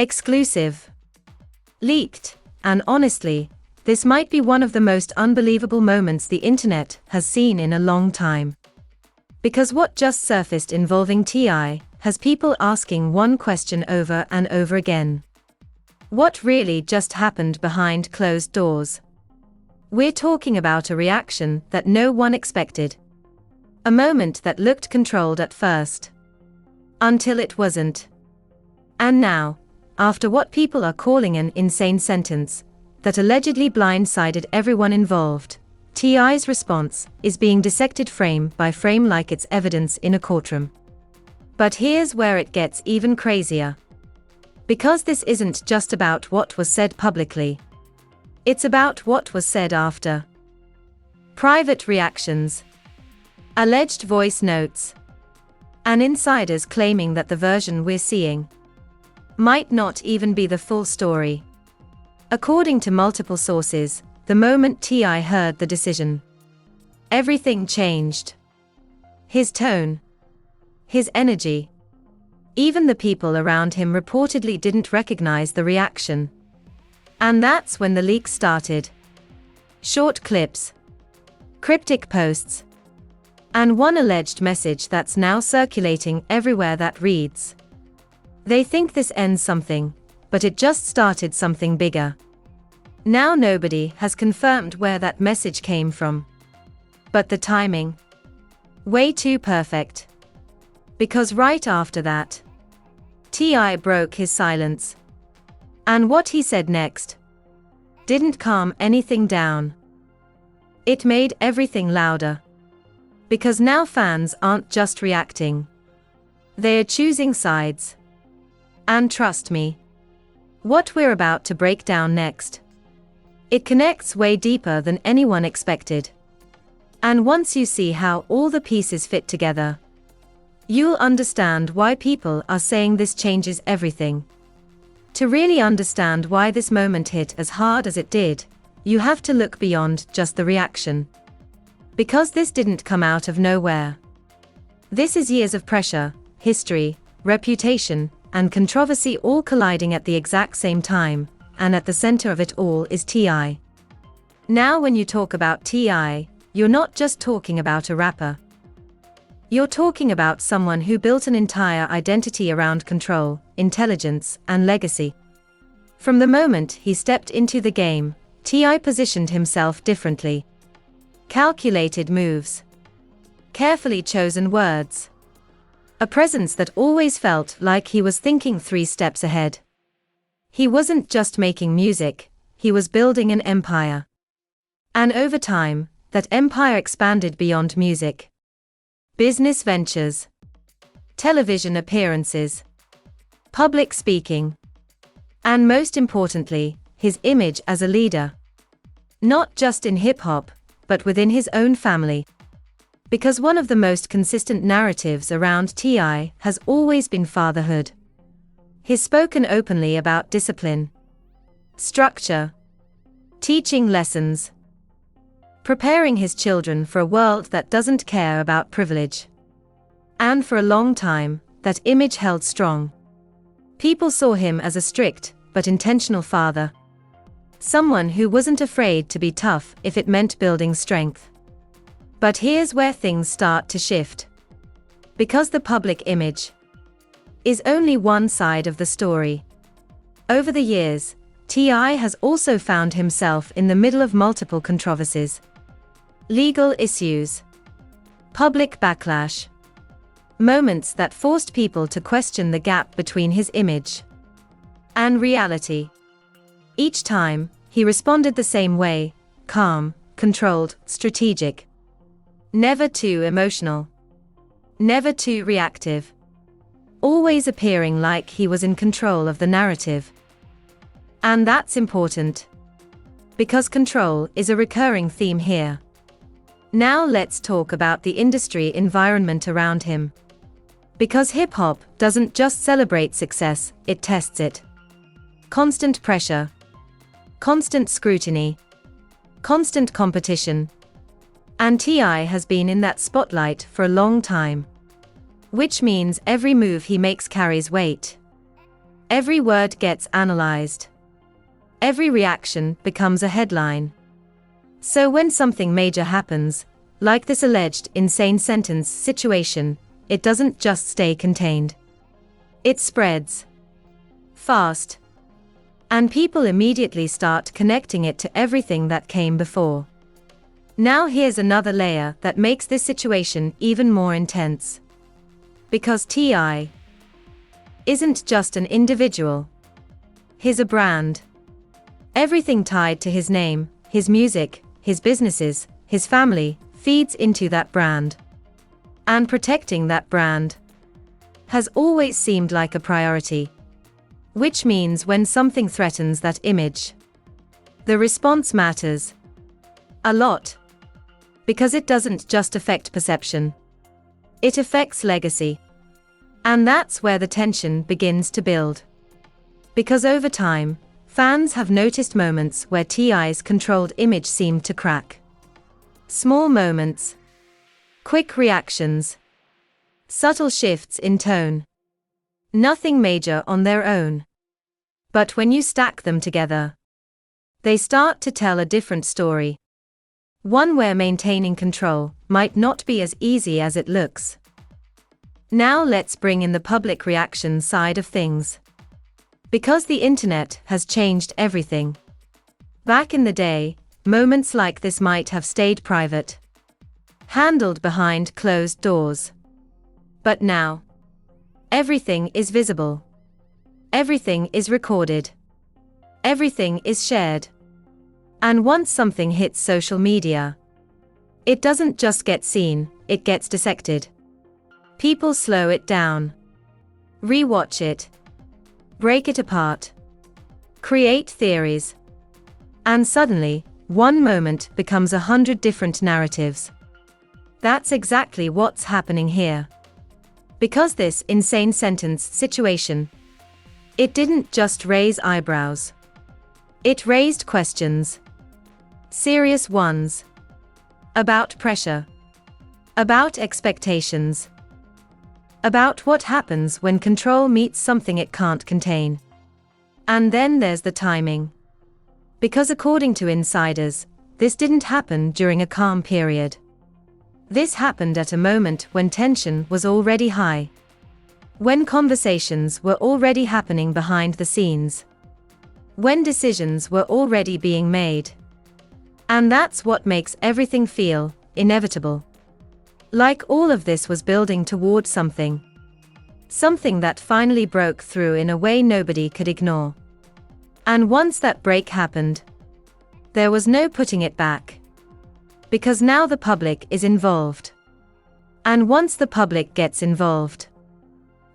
Exclusive. Leaked. And honestly, this might be one of the most unbelievable moments the internet has seen in a long time. Because what just surfaced involving T.I. has people asking one question over and over again. What really just happened behind closed doors? We're talking about a reaction that no one expected. A moment that looked controlled at first. Until it wasn't. And now, after what people are calling an insane sentence, that allegedly blindsided everyone involved, T.I.'s response is being dissected frame by frame like it's evidence in a courtroom. But here's where it gets even crazier. Because this isn't just about what was said publicly. It's about what was said after. Private reactions. Alleged voice notes. And insiders claiming that the version we're seeing might not even be the full story. According to multiple sources, the moment T.I. heard the decision, everything changed. His tone. His energy. Even the people around him reportedly didn't recognize the reaction. And that's when the leak started. Short clips. Cryptic posts. And one alleged message that's now circulating everywhere that reads, "They think this ends something, but it just started something bigger." Now nobody has confirmed where that message came from. But the timing? Way too perfect. Because right after that, T.I. broke his silence. And what he said next didn't calm anything down. It made everything louder. Because now fans aren't just reacting. They're choosing sides. And trust me, what we're about to break down next, it connects way deeper than anyone expected. And once you see how all the pieces fit together, you'll understand why people are saying this changes everything. To really understand why this moment hit as hard as it did, you have to look beyond just the reaction. Because this didn't come out of nowhere. This is years of pressure, history, reputation, and controversy all colliding at the exact same time, and at the center of it all is T.I. Now when you talk about T.I., you're not just talking about a rapper. You're talking about someone who built an entire identity around control, intelligence, and legacy. From the moment he stepped into the game, T.I. positioned himself differently. Calculated moves. Carefully chosen words. A presence that always felt like he was thinking 3 steps ahead. He wasn't just making music, he was building an empire. And over time, that empire expanded beyond music. Business ventures. Television appearances. Public speaking. And most importantly, his image as a leader. Not just in hip-hop, but within his own family. Because one of the most consistent narratives around T.I. has always been fatherhood. He's spoken openly about discipline, structure, teaching lessons, preparing his children for a world that doesn't care about privilege. And for a long time, that image held strong. People saw him as a strict, but intentional father. Someone who wasn't afraid to be tough if it meant building strength. But here's where things start to shift. Because the public image is only one side of the story. Over the years, T.I. has also found himself in the middle of multiple controversies. Legal issues. Public backlash. Moments that forced people to question the gap between his image and reality. Each time, he responded the same way, calm, controlled, strategic. Never too emotional. Never too reactive. Always appearing like he was in control of the narrative. And that's important. Because control is a recurring theme here. Now let's talk about the industry environment around him. Because hip-hop doesn't just celebrate success, it tests it. Constant pressure. Constant scrutiny. Constant competition. And T.I. has been in that spotlight for a long time. Which means every move he makes carries weight. Every word gets analyzed. Every reaction becomes a headline. So when something major happens, like this alleged insane sentence situation, it doesn't just stay contained. It spreads fast. And people immediately start connecting it to everything that came before. Now here's another layer that makes this situation even more intense. Because T.I. isn't just an individual. He's a brand. Everything tied to his name, his music, his businesses, his family, feeds into that brand. And protecting that brand has always seemed like a priority. Which means when something threatens that image, the response matters a lot. Because it doesn't just affect perception. It affects legacy. And that's where the tension begins to build. Because over time, fans have noticed moments where T.I.'s controlled image seemed to crack. Small moments. Quick reactions. Subtle shifts in tone. Nothing major on their own. But when you stack them together, they start to tell a different story. One where maintaining control might not be as easy as it looks. Now let's bring in the public reaction side of things. Because the internet has changed everything. Back in the day, moments like this might have stayed private. Handled behind closed doors. But now, everything is visible. Everything is recorded. Everything is shared. And once something hits social media, it doesn't just get seen, it gets dissected. People slow it down. Rewatch it. Break it apart. Create theories. And suddenly, one moment becomes 100 different narratives. That's exactly what's happening here. Because this insane sentence situation, it didn't just raise eyebrows. It raised questions. Serious ones. About pressure. About expectations. About what happens when control meets something it can't contain. And then there's the timing. Because according to insiders, this didn't happen during a calm period. This happened at a moment when tension was already high. When conversations were already happening behind the scenes. When decisions were already being made. And that's what makes everything feel inevitable. Like all of this was building toward something. Something that finally broke through in a way nobody could ignore. And once that break happened, there was no putting it back. Because now the public is involved. And once the public gets involved,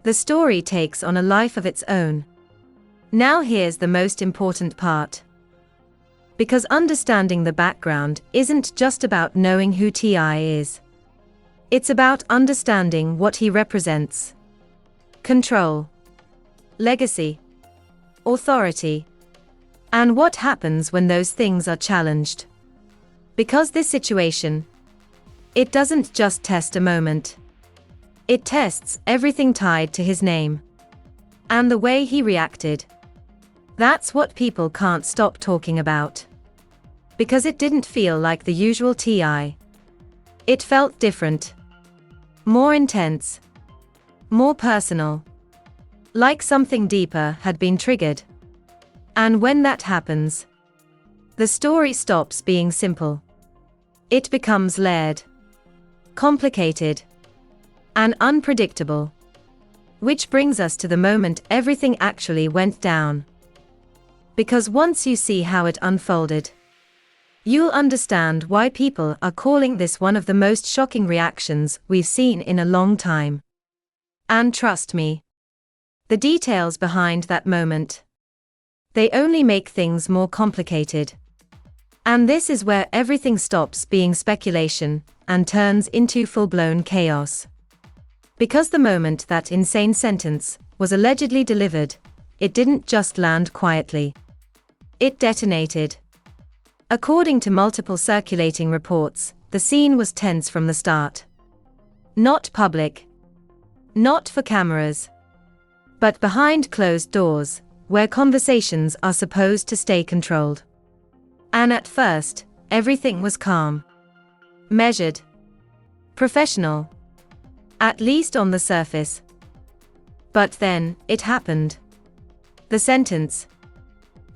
the story takes on a life of its own. Now here's the most important part. Because understanding the background isn't just about knowing who T.I. is. It's about understanding what he represents. Control. Legacy. Authority. And what happens when those things are challenged. Because this situation, it doesn't just test a moment. It tests everything tied to his name. And the way he reacted. That's what people can't stop talking about. Because it didn't feel like the usual T.I. It felt different. More intense. More personal. Like something deeper had been triggered. And when that happens, the story stops being simple. It becomes layered. Complicated. And unpredictable. Which brings us to the moment everything actually went down. Because once you see how it unfolded, you'll understand why people are calling this one of the most shocking reactions we've seen in a long time. And trust me, the details behind that moment, they only make things more complicated. And this is where everything stops being speculation and turns into full-blown chaos. Because the moment that insane sentence was allegedly delivered, it didn't just land quietly. It detonated. According to multiple circulating reports, the scene was tense from the start. Not public. Not for cameras. but behind closed doors, where conversations are supposed to stay controlled. And at first, everything was calm, measured, professional, at least on the surface. But then, it happened. The sentence.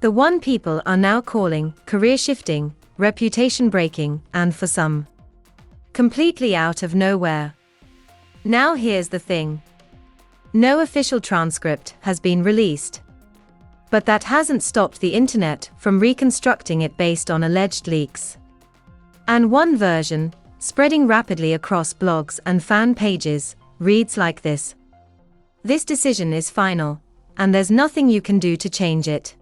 The one people are now calling career-shifting, reputation-breaking, and for some, completely out of nowhere. Now here's the thing. No official transcript has been released. But that hasn't stopped the internet from reconstructing it based on alleged leaks. And one version, spreading rapidly across blogs and fan pages, reads like this. This decision is final, and there's nothing you can do to change it.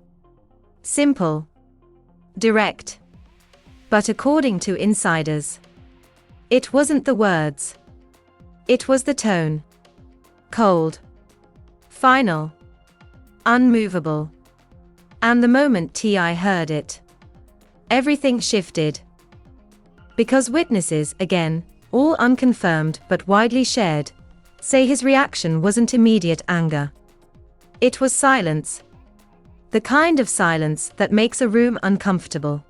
Simple. Direct. But according to insiders, it wasn't the words. It was the tone. Cold. Final. Unmovable. And the moment T.I. heard it, everything shifted. Because witnesses, again, all unconfirmed but widely shared, say his reaction wasn't immediate anger. It was silence. The kind of silence that makes a room uncomfortable.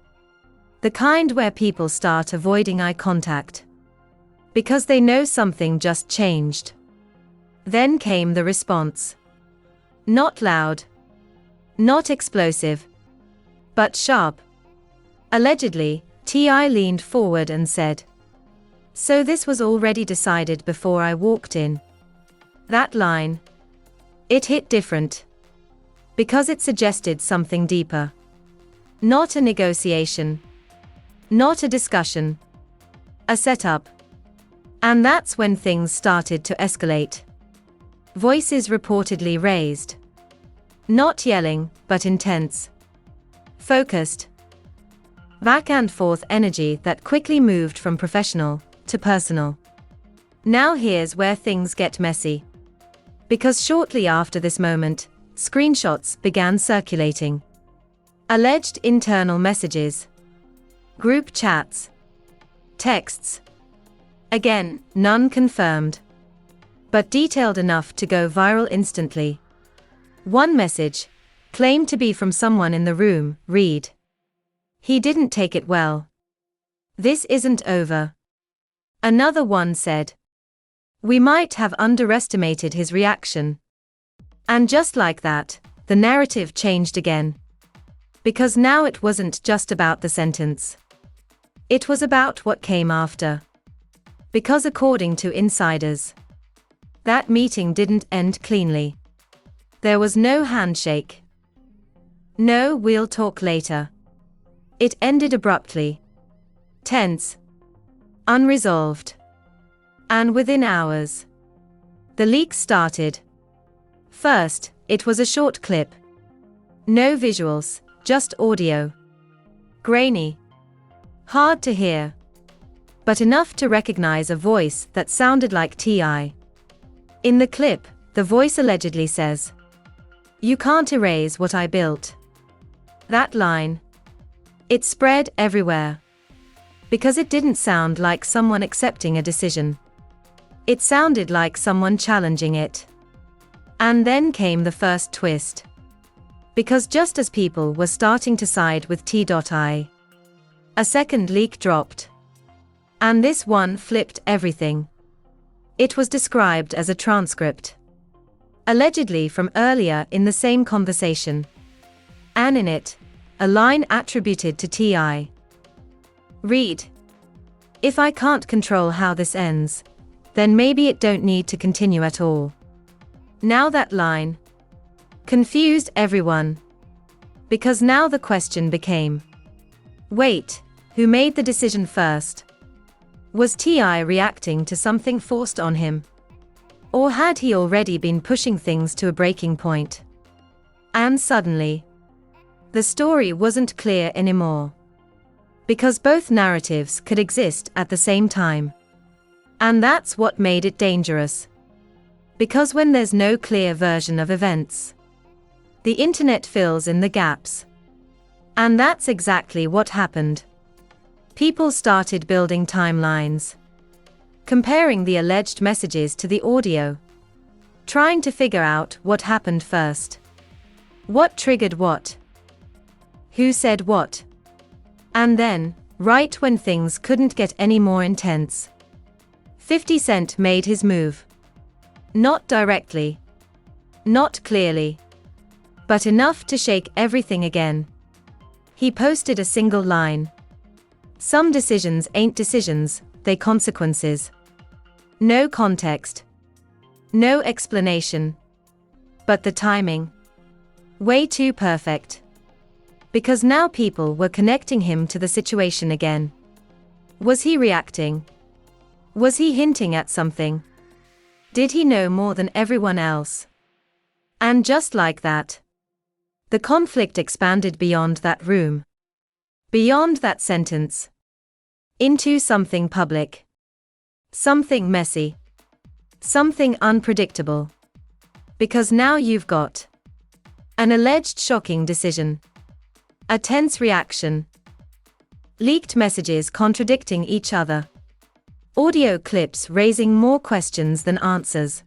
The kind where people start avoiding eye contact. Because they know something just changed. Then came the response. Not loud. Not explosive. But sharp. Allegedly, T.I. leaned forward and said, "So this was already decided before I walked in." That line. It hit different. Because it suggested something deeper. Not a negotiation. Not a discussion. A setup. And that's when things started to escalate. Voices reportedly raised. Not yelling, but intense. Focused. Back and forth energy that quickly moved from professional to personal. Now here's where things get messy. Because shortly after this moment, screenshots began circulating. Alleged internal messages. Group chats. Texts. Again, none confirmed. But detailed enough to go viral instantly. One message, claimed to be from someone in the room, read. "He didn't take it well. This isn't over." Another one said, "We might have underestimated his reaction." And just like that, the narrative changed again. Because now it wasn't just about the sentence. It was about what came after. Because according to insiders, that meeting didn't end cleanly. There was no handshake. No "we'll talk later." It ended abruptly. Tense. Unresolved. And within hours, the leaks started. First, it was a short clip. No visuals, just audio. Grainy. Hard to hear. But enough to recognize a voice that sounded like T.I. In the clip, the voice allegedly says, "You can't erase what I built." That line. It spread everywhere. Because it didn't sound like someone accepting a decision. It sounded like someone challenging it. And then came the first twist. Because just as people were starting to side with T.I., a second leak dropped. And this one flipped everything. It was described as a transcript. Allegedly from earlier in the same conversation. And in it, a line attributed to T.I. Read. "If I can't control how this ends, then maybe it don't need to continue at all." Now that line confused everyone. Because now the question became, wait, who made the decision first? Was T.I. reacting to something forced on him? Or had he already been pushing things to a breaking point? And suddenly, the story wasn't clear anymore. Because both narratives could exist at the same time. And that's what made it dangerous. Because when there's no clear version of events, the internet fills in the gaps. And that's exactly what happened. People started building timelines. Comparing the alleged messages to the audio. trying to figure out what happened first. What triggered what? Who said what? And then, right when things couldn't get any more intense, 50 Cent made his move. Not directly. Not clearly. But enough to shake everything again. He posted a single line. Some decisions ain't decisions, they consequences. No context. No explanation. But the timing. Way too perfect. Because now people were connecting him to the situation again. Was he reacting? Was he hinting at something? Did he know more than everyone else? And just like that, the conflict expanded beyond that room. Beyond that sentence. Into something public. Something messy. Something unpredictable. Because now you've got an alleged shocking decision. A tense reaction. Leaked messages contradicting each other. Audio clips raising more questions than answers.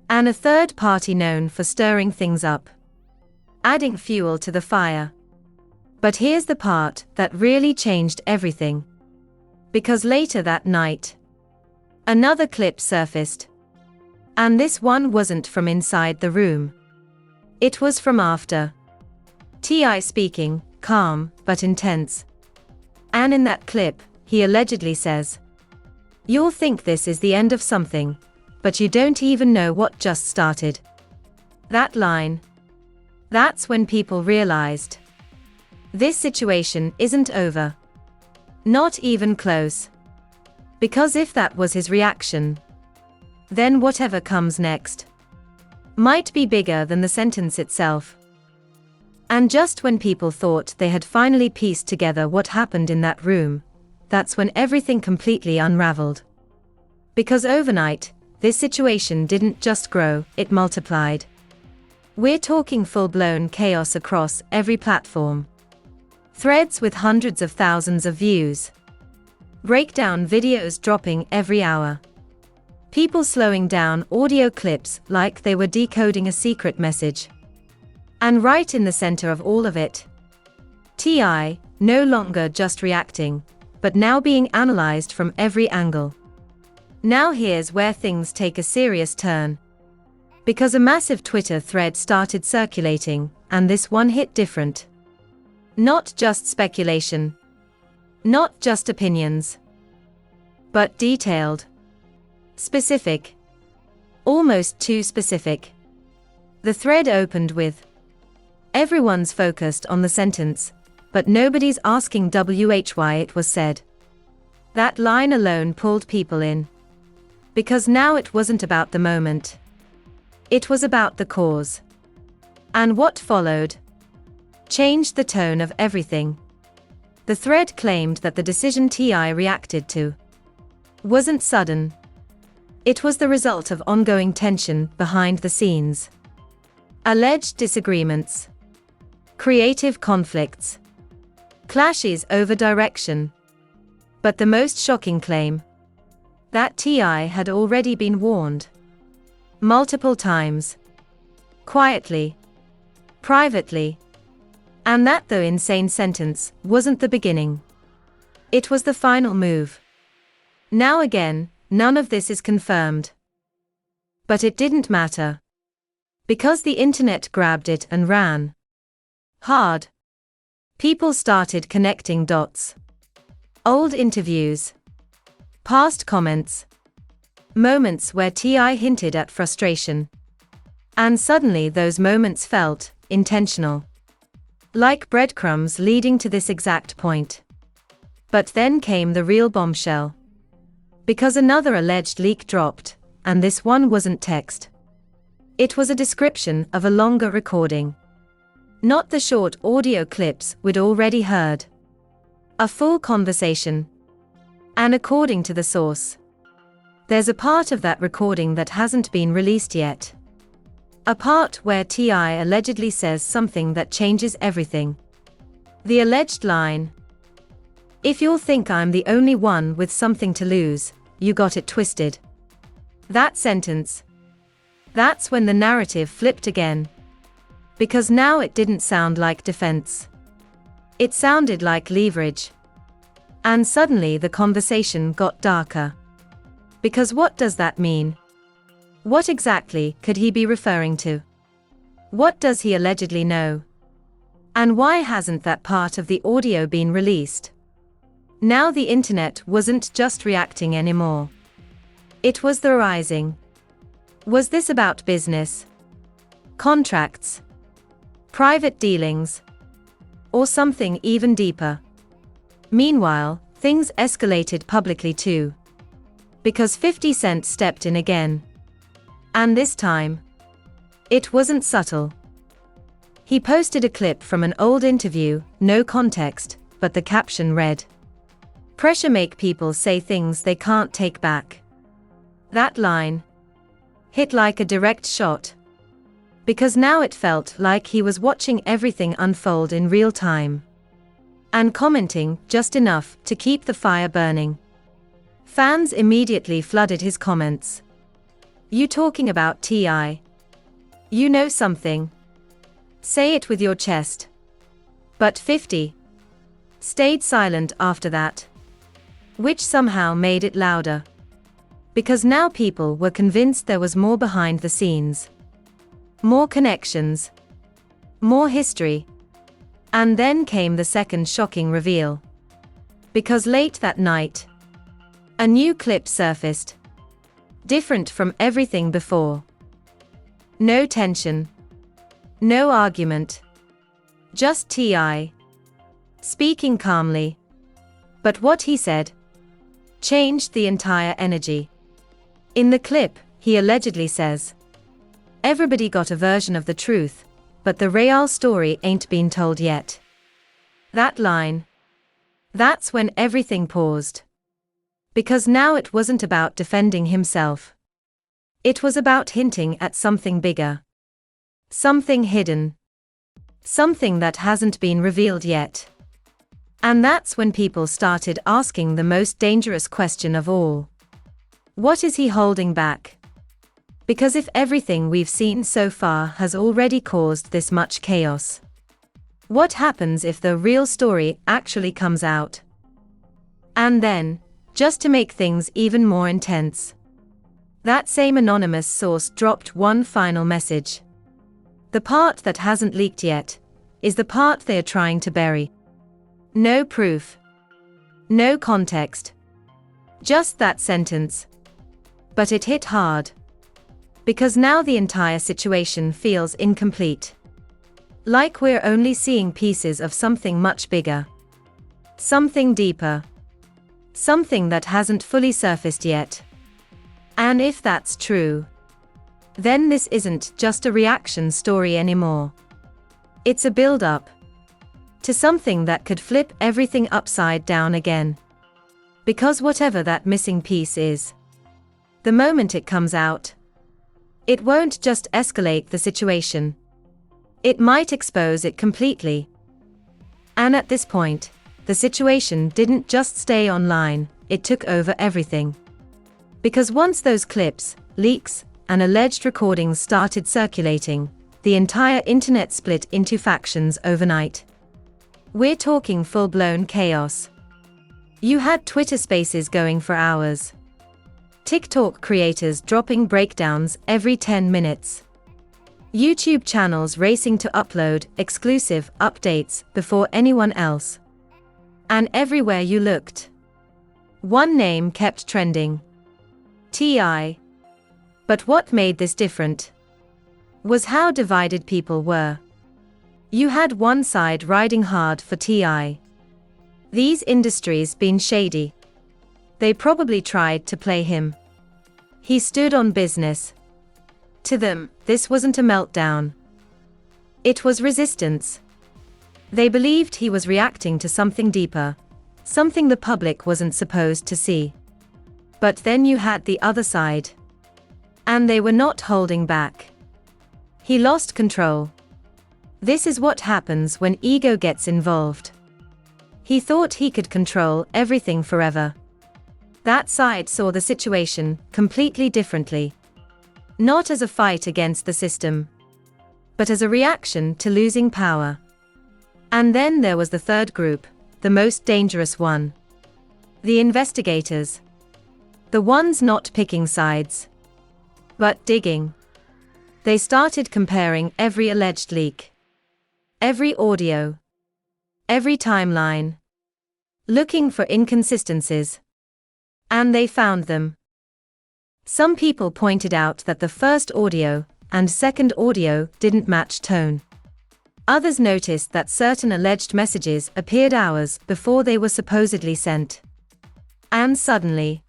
And a third party known for stirring things up. Adding fuel to the fire. But here's the part that really changed everything. Because later that night, another clip surfaced. And this one wasn't from inside the room. It was from after. T.I. speaking, calm, but intense. And in that clip, he allegedly says, "You'll think this is the end of something, but you don't even know what just started." That line. That's when people realized. This situation isn't over. Not even close. Because if that was his reaction, then whatever comes next might be bigger than the sentence itself. And just when people thought they had finally pieced together what happened in that room, that's when everything completely unraveled. Because overnight, this situation didn't just grow, it multiplied. We're talking full-blown chaos across every platform. Threads with hundreds of thousands of views. Breakdown videos dropping every hour. People slowing down audio clips like they were decoding a secret message. And right in the center of all of it, T.I., no longer just reacting, but now being analyzed from every angle. Now here's where things take a serious turn. Because a massive Twitter thread started circulating, and this one hit different. Not just speculation. Not just opinions. But detailed. Specific. Almost too specific. The thread opened with, "Everyone's focused on the sentence, but nobody's asking why it was said." That line alone pulled people in. Because now it wasn't about the moment. It was about the cause. And what followed changed the tone of everything. The thread claimed that the decision T.I. reacted to wasn't sudden. It was the result of ongoing tension behind the scenes. Alleged disagreements. Creative conflicts. Clashes over direction. But the most shocking claim, that T.I. had already been warned. Multiple times. Quietly. Privately. And that though insane sentence wasn't the beginning. It was the final move. Now again, none of this is confirmed. But it didn't matter. Because the internet grabbed it and ran hard. People started connecting dots. Old interviews. Past comments. Moments where T.I. hinted at frustration. And suddenly those moments felt intentional. Like breadcrumbs leading to this exact point. But then came the real bombshell. Because another alleged leak dropped, and this one wasn't text. It was a description of a longer recording. Not the short audio clips we'd already heard. A full conversation. And according to the source, there's a part of that recording that hasn't been released yet. A part where T.I. allegedly says something that changes everything. The alleged line, "If you'll think I'm the only one with something to lose, you got it twisted." That sentence. That's when the narrative flipped again. Because now it didn't sound like defense. It sounded like leverage. And suddenly the conversation got darker. Because what does that mean? What exactly could he be referring to? What does he allegedly know? And why hasn't that part of the audio been released? Now the internet wasn't just reacting anymore. It was theorizing. Was this about business? Contracts? Private dealings? Or something even deeper? Meanwhile, things escalated publicly too. Because 50 Cent stepped in again. And this time, it wasn't subtle. He posted a clip from an old interview, no context, but the caption read, "Pressure make people say things they can't take back." That line hit like a direct shot. Because now it felt like he was watching everything unfold in real time. And commenting just enough to keep the fire burning. Fans immediately flooded his comments. "You talking about T.I.? You know something? Say it with your chest." But 50 stayed silent after that. Which somehow made it louder. Because now people were convinced there was more behind the scenes. More connections. More history. And then came the second shocking reveal. Because late that night, a new clip surfaced. Different from everything before. No tension. No argument. Just T.I. speaking calmly. But what he said changed the entire energy. In the clip, he allegedly says, "Everybody got a version of the truth, but the real story ain't been told yet." That line. That's when everything paused. Because now it wasn't about defending himself. It was about hinting at something bigger. Something hidden. Something that hasn't been revealed yet. And that's when people started asking the most dangerous question of all. What is he holding back? Because if everything we've seen so far has already caused this much chaos, what happens if the real story actually comes out? And then, just to make things even more intense, that same anonymous source dropped one final message. The part that hasn't leaked yet is the part they are trying to bury. No proof. No context. Just that sentence. But it hit hard. Because now the entire situation feels incomplete. Like we're only seeing pieces of something much bigger. Something deeper. Something that hasn't fully surfaced yet. And if that's true, then this isn't just a reaction story anymore. It's a build-up to something that could flip everything upside down again. Because whatever that missing piece is, the moment it comes out, it won't just escalate the situation. It might expose it completely. And at this point, the situation didn't just stay online, it took over everything. Because once those clips, leaks, and alleged recordings started circulating, the entire internet split into factions overnight. We're talking full-blown chaos. You had Twitter Spaces going for hours. TikTok creators dropping breakdowns every 10 minutes. YouTube channels racing to upload exclusive updates before anyone else. And everywhere you looked, one name kept trending. T.I. But what made this different was how divided people were. You had one side riding hard for T.I. These industries been shady. They probably tried to play him. He stood on business. To them, this wasn't a meltdown. It was resistance. They believed he was reacting to something deeper, something the public wasn't supposed to see. But then you had the other side. And they were not holding back. He lost control. This is what happens when ego gets involved. He thought he could control everything forever. That side saw the situation completely differently. Not as a fight against the system, but as a reaction to losing power. And then there was the third group, the most dangerous one. The investigators. The ones not picking sides, but digging. They started comparing every alleged leak, every audio, every timeline, looking for inconsistencies. And they found them. Some people pointed out that the first audio and second audio didn't match tone. Others noticed that certain alleged messages appeared hours before they were supposedly sent. And suddenly,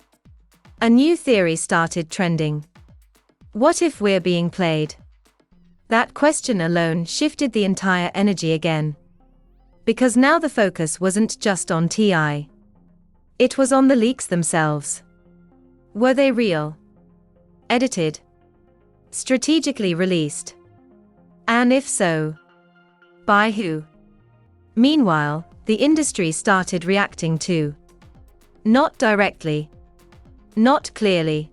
a new theory started trending. What if we're being played? That question alone shifted the entire energy again. Because now the focus wasn't just on TI. It was on the leaks themselves. Were they real? Edited? Strategically released? And if so, by who? Meanwhile, the industry started reacting too. Not directly. Not clearly.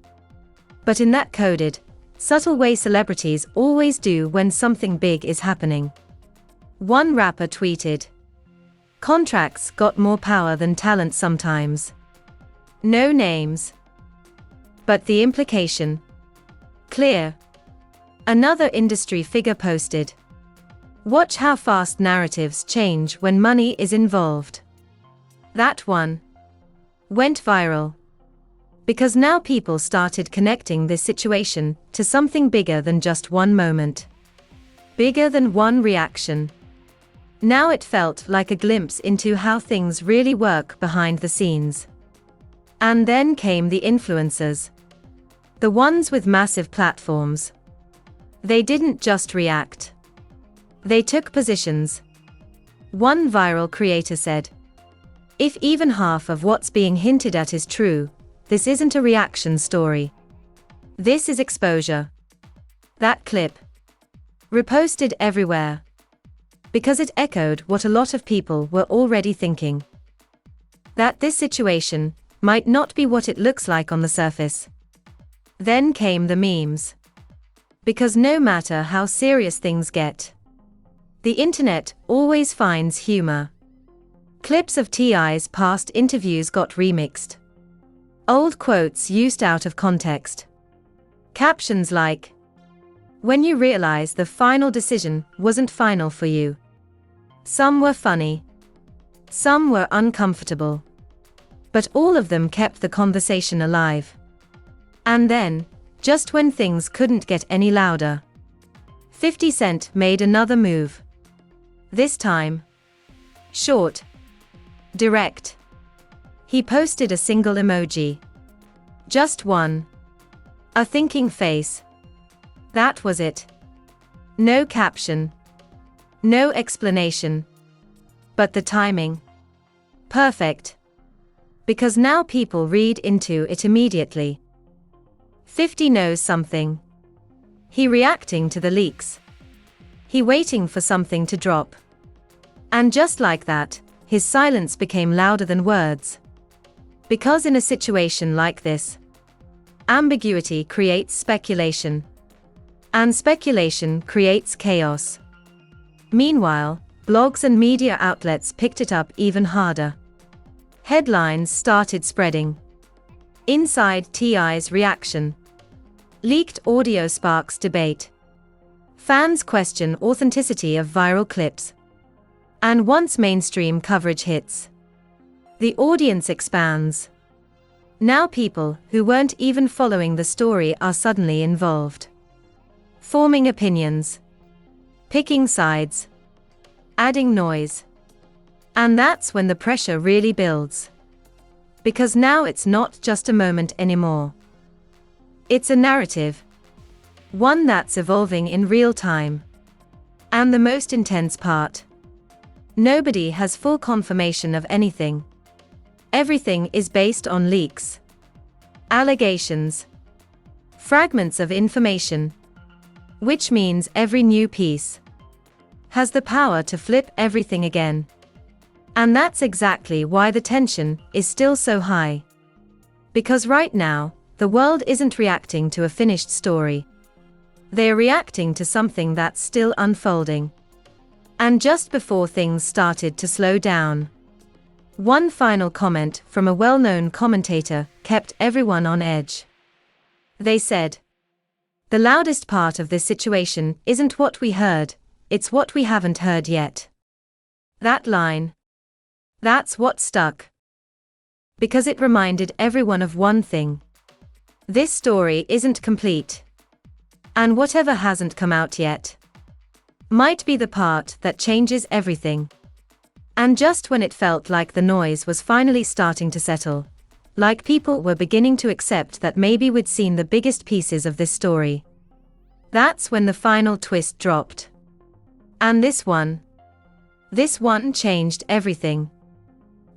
But in that coded, subtle way celebrities always do when something big is happening. One rapper tweeted, "Contracts got more power than talent sometimes." No names. But the implication clear. Another industry figure posted, "Watch how fast narratives change when money is involved." That one went viral. Because now people started connecting this situation to something bigger than just one moment. Bigger than one reaction. Now it felt like a glimpse into how things really work behind the scenes. And then came the influencers. The ones with massive platforms. They didn't just react. They took positions. One viral creator said, "If even half of what's being hinted at is true, this isn't a reaction story. This is exposure." That clip reposted everywhere. Because it echoed what a lot of people were already thinking. That this situation might not be what it looks like on the surface. Then came the memes. Because no matter how serious things get, the internet always finds humor. Clips of T.I.'s past interviews got remixed. Old quotes used out of context. Captions like, "When you realize the final decision wasn't final for you." Some were funny. Some were uncomfortable. But all of them kept the conversation alive. And then, just when things couldn't get any louder, 50 Cent made another move. This time, short, direct. He posted a single emoji. Just one. A thinking face. That was it. No caption. No explanation. But the timing. Perfect. Because now people read into it immediately. 50 knows something. He reacting to the leaks. He waiting for something to drop. And just like that, his silence became louder than words. Because in a situation like this, ambiguity creates speculation. And speculation creates chaos. Meanwhile, blogs and media outlets picked it up even harder. Headlines started spreading. Inside T.I.'s reaction. Leaked audio sparks debate. Fans question authenticity of viral clips. And once mainstream coverage hits, the audience expands. Now people who weren't even following the story are suddenly involved. Forming opinions. Picking sides. Adding noise. And that's when the pressure really builds. Because now it's not just a moment anymore. It's a narrative. One that's evolving in real time. And the most intense part. Nobody has full confirmation of anything. Everything is based on leaks. Allegations. Fragments of information. Which means every new piece has the power to flip everything again. And that's exactly why the tension is still so high. Because right now, the world isn't reacting to a finished story. They're reacting to something that's still unfolding. And just before things started to slow down, one final comment from a well-known commentator kept everyone on edge. They said, "The loudest part of this situation isn't what we heard, it's what we haven't heard yet." That line, that's what stuck. Because it reminded everyone of one thing. This story isn't complete. And whatever hasn't come out yet might be the part that changes everything. And just when it felt like the noise was finally starting to settle, like people were beginning to accept that maybe we'd seen the biggest pieces of this story, that's when the final twist dropped. And this one changed everything.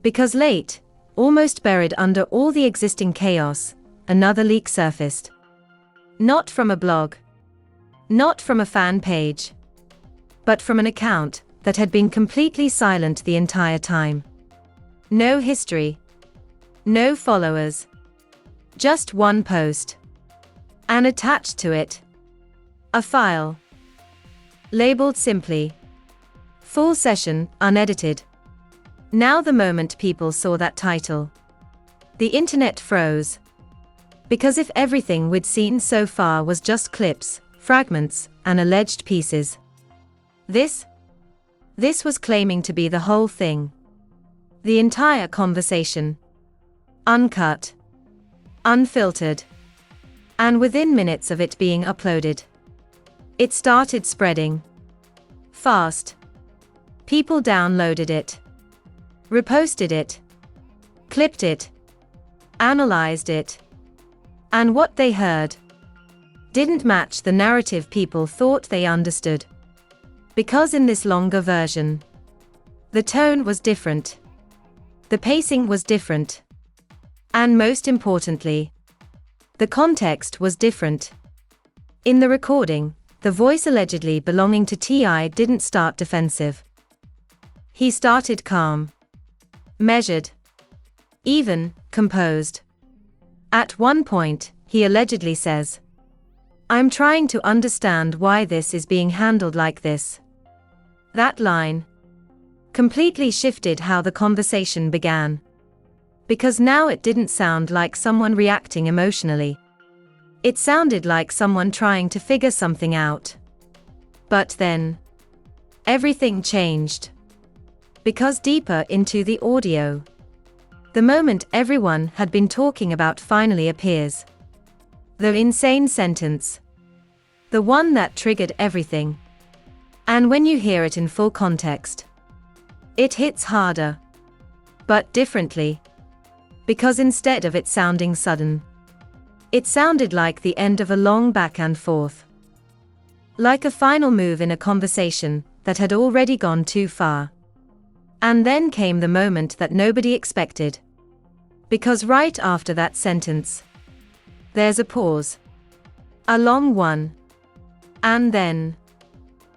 Because late, almost buried under all the existing chaos, another leak surfaced. Not from a blog, not from a fan page, but from an account that had been completely silent the entire time. No history, no followers, just one post. And attached to it, a file labeled simply, "Full session, unedited." Now the moment people saw that title, the internet froze. Because if everything we'd seen so far was just clips, fragments, and alleged pieces, this was claiming to be the whole thing. The entire conversation. Uncut, unfiltered. And within minutes of it being uploaded, it started spreading. Fast. People downloaded it, reposted it, clipped it, analyzed it. And what they heard didn't match the narrative people thought they understood. Because in this longer version, the tone was different. The pacing was different. And most importantly, the context was different. In the recording, the voice allegedly belonging to T.I. didn't start defensive. He started calm, measured, even composed. At one point, he allegedly says, "I'm trying to understand why this is being handled like this." That line completely shifted how the conversation began. Because now it didn't sound like someone reacting emotionally. It sounded like someone trying to figure something out. But then, everything changed. Because deeper into the audio, the moment everyone had been talking about finally appears. The insane sentence. The one that triggered everything. And when you hear it in full context, it hits harder. But differently. Because instead of it sounding sudden, it sounded like the end of a long back and forth. Like a final move in a conversation that had already gone too far. And then came the moment that nobody expected. Because right after that sentence, there's a pause. A long one. And then,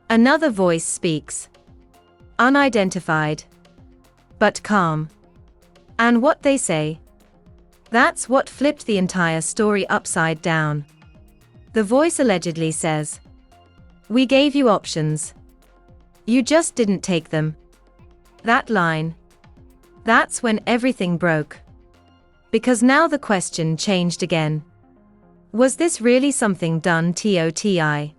another voice speaks. Unidentified. But calm. And what they say, that's what flipped the entire story upside down. The voice allegedly says, "We gave you options. You just didn't take them." That line. That's when everything broke. Because now the question changed again. Was this really something done to T.I.?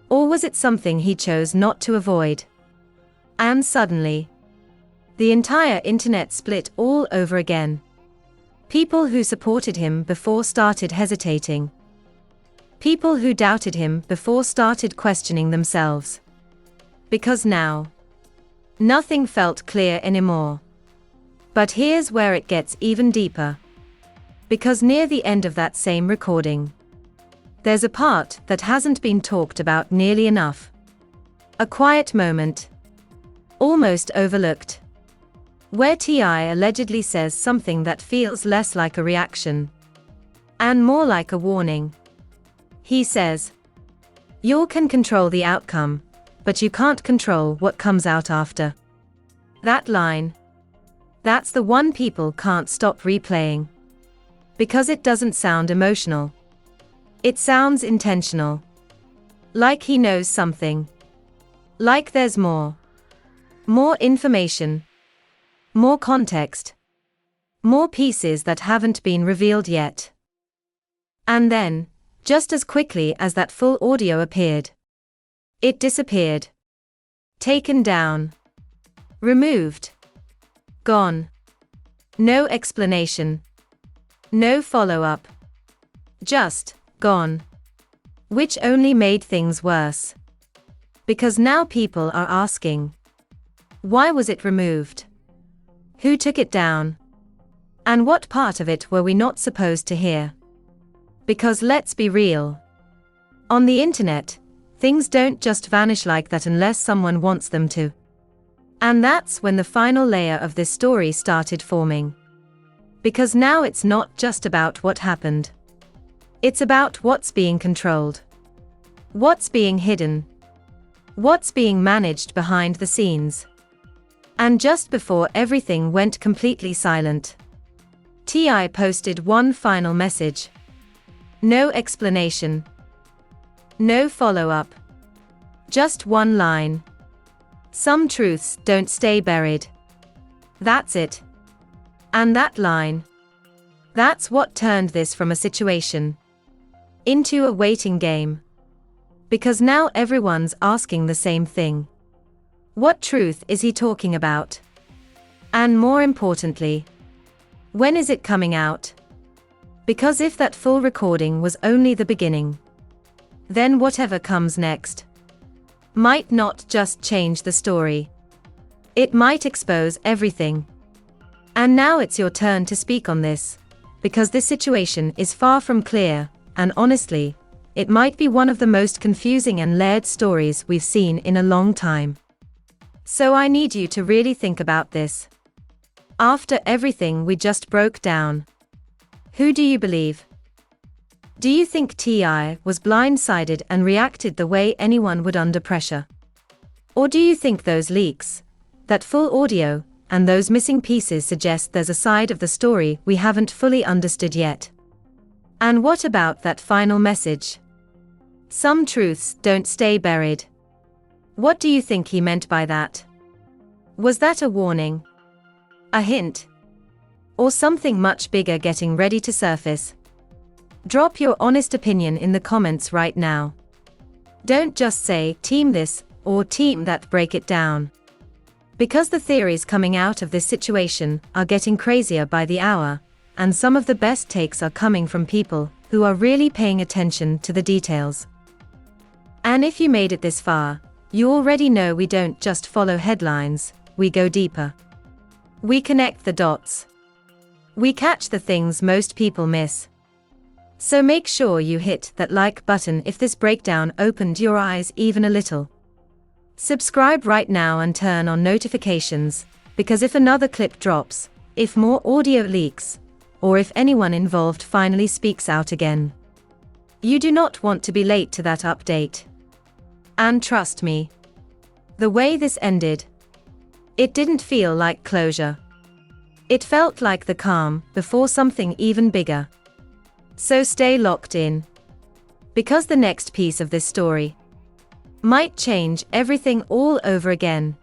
Or was it something he chose not to avoid? And suddenly, the entire internet split all over again. People who supported him before started hesitating. People who doubted him before started questioning themselves. Because now, nothing felt clear anymore. But here's where it gets even deeper. Because near the end of that same recording, there's a part that hasn't been talked about nearly enough. A quiet moment. Almost overlooked. Where T.I. allegedly says something that feels less like a reaction and more like a warning. He says, "You can control the outcome, but you can't control what comes out after." That line. That's the one people can't stop replaying. Because it doesn't sound emotional. It sounds intentional. Like he knows something. Like there's more. More information. More context. More pieces that haven't been revealed yet. And then, just as quickly as that full audio appeared, it disappeared. Taken down. Removed. Gone. No explanation. No follow-up. Just, gone. Which only made things worse. Because now people are asking, why was it removed? Who took it down? And what part of it were we not supposed to hear? Because let's be real. On the internet, things don't just vanish like that unless someone wants them to. And that's when the final layer of this story started forming. Because now it's not just about what happened. It's about what's being controlled. What's being hidden. What's being managed behind the scenes. And just before everything went completely silent, T.I. posted one final message. No explanation. No follow-up. Just one line. Some truths don't stay buried. That's it. And that line. That's what turned this from a situation into a waiting game. Because now everyone's asking the same thing. What truth is he talking about? And more importantly, when is it coming out? Because if that full recording was only the beginning, then whatever comes next might not just change the story. It might expose everything. And now it's your turn to speak on this, because this situation is far from clear, and honestly, it might be one of the most confusing and layered stories we've seen in a long time. So I need you to really think about this. After everything we just broke down, who do you believe? Do you think T.I. was blindsided and reacted the way anyone would under pressure? Or do you think those leaks, that full audio, and those missing pieces suggest there's a side of the story we haven't fully understood yet? And what about that final message? Some truths don't stay buried. What do you think he meant by that? Was that a warning? A hint? Or something much bigger getting ready to surface? Drop your honest opinion in the comments right now. Don't just say, team this, or team that, break it down. Because the theories coming out of this situation are getting crazier by the hour, and some of the best takes are coming from people who are really paying attention to the details. And if you made it this far, you already know we don't just follow headlines, we go deeper. We connect the dots. We catch the things most people miss. So make sure you hit that like button if this breakdown opened your eyes even a little. Subscribe right now and turn on notifications, because if another clip drops, if more audio leaks, or if anyone involved finally speaks out again, you do not want to be late to that update. And trust me, the way this ended, it didn't feel like closure. It felt like the calm before something even bigger. So stay locked in. Because the next piece of this story might change everything all over again.